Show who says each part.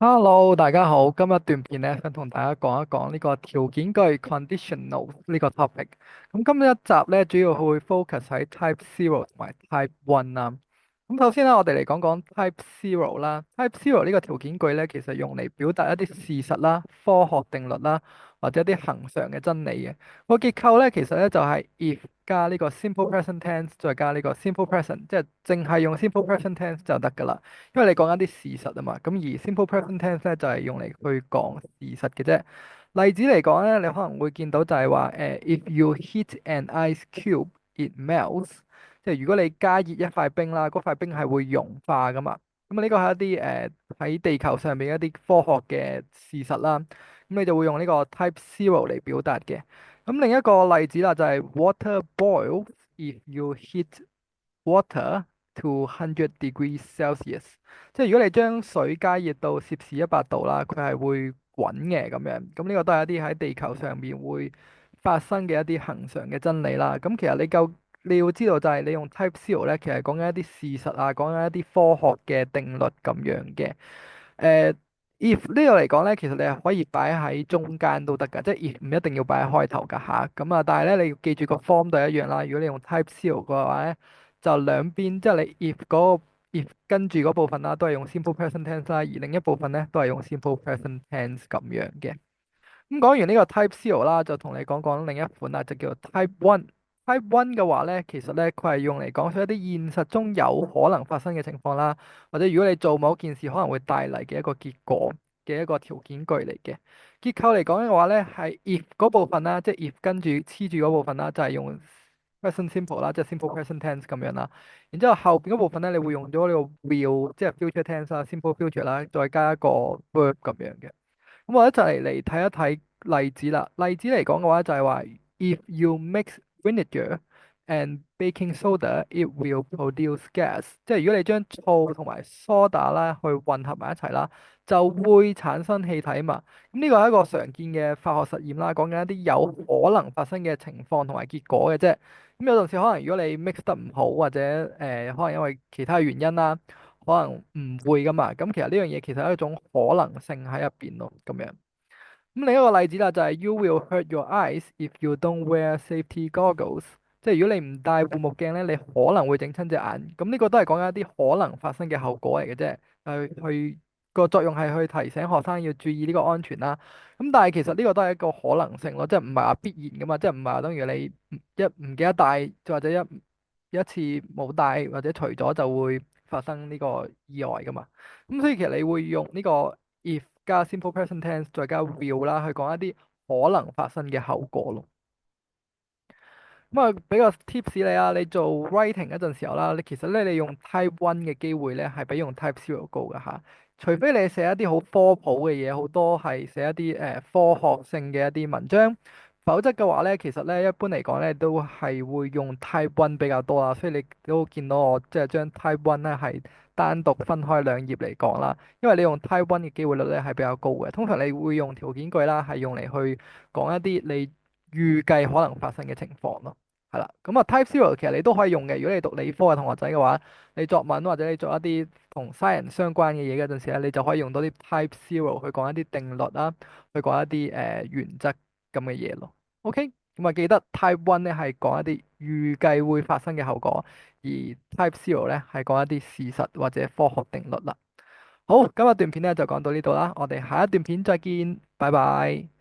Speaker 1: Hello，大家好。今日段片咧，想同大家講一講呢個條件句 conditional 呢個 topic。咁今日一集咧，主要會 focus 喺 type zero 同埋 type one 啦。咁首先咧，我哋嚟講講 type zero 啦。type zero 呢個條件句咧，其實用嚟表達一啲事實啦、科學定律啦，或者一啲恒常嘅真理嘅。個結構咧，其實咧就係 if 加呢個 simple present tense，再加呢個 simple present，即係淨係用 simple present tense 就得㗎啦。因為你講緊啲事實啊嘛，咁而 simple present tense 咧就係用嚟去講事實嘅啫。例子嚟講咧，你可能會見到就係話if you heat an ice cube, it melts。即係如果你加熱一塊冰啦，嗰塊冰係會融化噶嘛。咁啊呢個係一啲喺地球上面一啲科學嘅事實啦。咁你就會用呢個 type zero 嚟表達嘅。咁另一個例子啦，就係 water boils if you heat water to 100 degrees Celsius。即係如果你將水加熱到攝氏100度啦，佢係會滾嘅咁樣。咁呢個都係一啲喺地球上面會發生嘅一啲恒常嘅真理啦。咁其實你要知道就係你用 type zero 咧，其實講緊一啲事實啊，講緊一啲科學嘅定律咁樣嘅。誒、if 呢個嚟講咧，其實你係可以擺喺中間都得㗎，即係 if 唔一定要擺喺開頭㗎吓。咁啊，但係咧你要記住個 form 都係一樣啦。如果你用 type zero 嘅話咧，就兩邊即係你 if 嗰個 if 跟住嗰部分啦，都係用 simple present tense 啦，而另一部分咧都係用 simple present tense 咁樣嘅。咁講完呢個 Type Zero 啦，就同你講講另一款啦，就叫做 Type One。Type One 嘅話咧，其實咧佢係用嚟講述一啲現實中有可能發生嘅情況啦，或者如果你做某件事可能會帶嚟嘅一個結果嘅一個條件句嚟嘅。結構嚟講嘅話咧，係 if 嗰部分啦，即係 if 跟住黐住嗰部分啦，就係用 present simple 啦，即係 simple present tense 咁樣啦。然之後後邊嗰部分咧，你會用咗呢個 will，即係 future tense 啦，simple future 啦，再加一個 verb 咁樣嘅。咁我一齊嚟睇一睇例子啦。例子嚟講嘅話就係話，if you mix vinegar and baking soda, it will produce gas。即係如果你將醋同埋梳打啦去混合埋一齊啦，就會產生氣體嘛。咁呢個係一個常見嘅化學實驗啦，講緊一啲有可能發生嘅情況同埋結果嘅啫。咁有陣時可能如果你 mix 得唔好，或者可能因為其他原因啦。可能唔會噶嘛，咁其實呢樣嘢其實係一種可能性喺入邊咯，咁樣。咁另一個例子啦，就係 You will hurt your eyes if you don't wear safety goggles。即係如果你唔戴護目鏡咧，你可能會整親隻眼。咁呢個都係講緊一啲可能發生嘅後果嚟嘅啫。去個作用係去提醒學生要注意呢個安全啦。咁但係其實呢個都係一個可能性咯，即係唔係話必然噶嘛，即係唔係話等於你唔記得帶，或者一次冇帶或者除咗就會發生呢個意外噶嘛。咁所以其實你會用呢個 if 加 simple present tense 再加 will 啦，去講一啲可能發生嘅後果咯。咁啊，俾個 tips 你啊，你做 writing 嗰陣時候啦，你其實咧你用 type one 嘅機會咧係比用 type zero 高㗎吓。除非你寫一啲好科普嘅嘢，好多係寫一啲科學性嘅一啲文章，否則嘅話咧，其實咧一般嚟講咧都係會用 type one 比較多啦。所以你都見到我即係將 type one 咧係單獨分開兩頁嚟講啦，因為你用 type one 嘅機會率咧係比較高嘅。通常你會用條件句啦，係用嚟去講一啲你預計可能發生嘅情況咯。係啦，咁啊 Type Zero 其實你都可以用嘅。如果你讀理科嘅同學仔嘅話，你作文或者你做一啲同 science 相關嘅嘢嗰陣時咧，你就可以用多啲 Type Zero 去講一啲定律啦，去講一啲原則咁嘅嘢咯。OK，咁啊記得 Type One 咧係講一啲預計會發生嘅後果，而 Type Zero 咧係講一啲事實或者科學定律啦。好，今日段片咧就講到呢度啦，我哋下一段片再見，拜拜。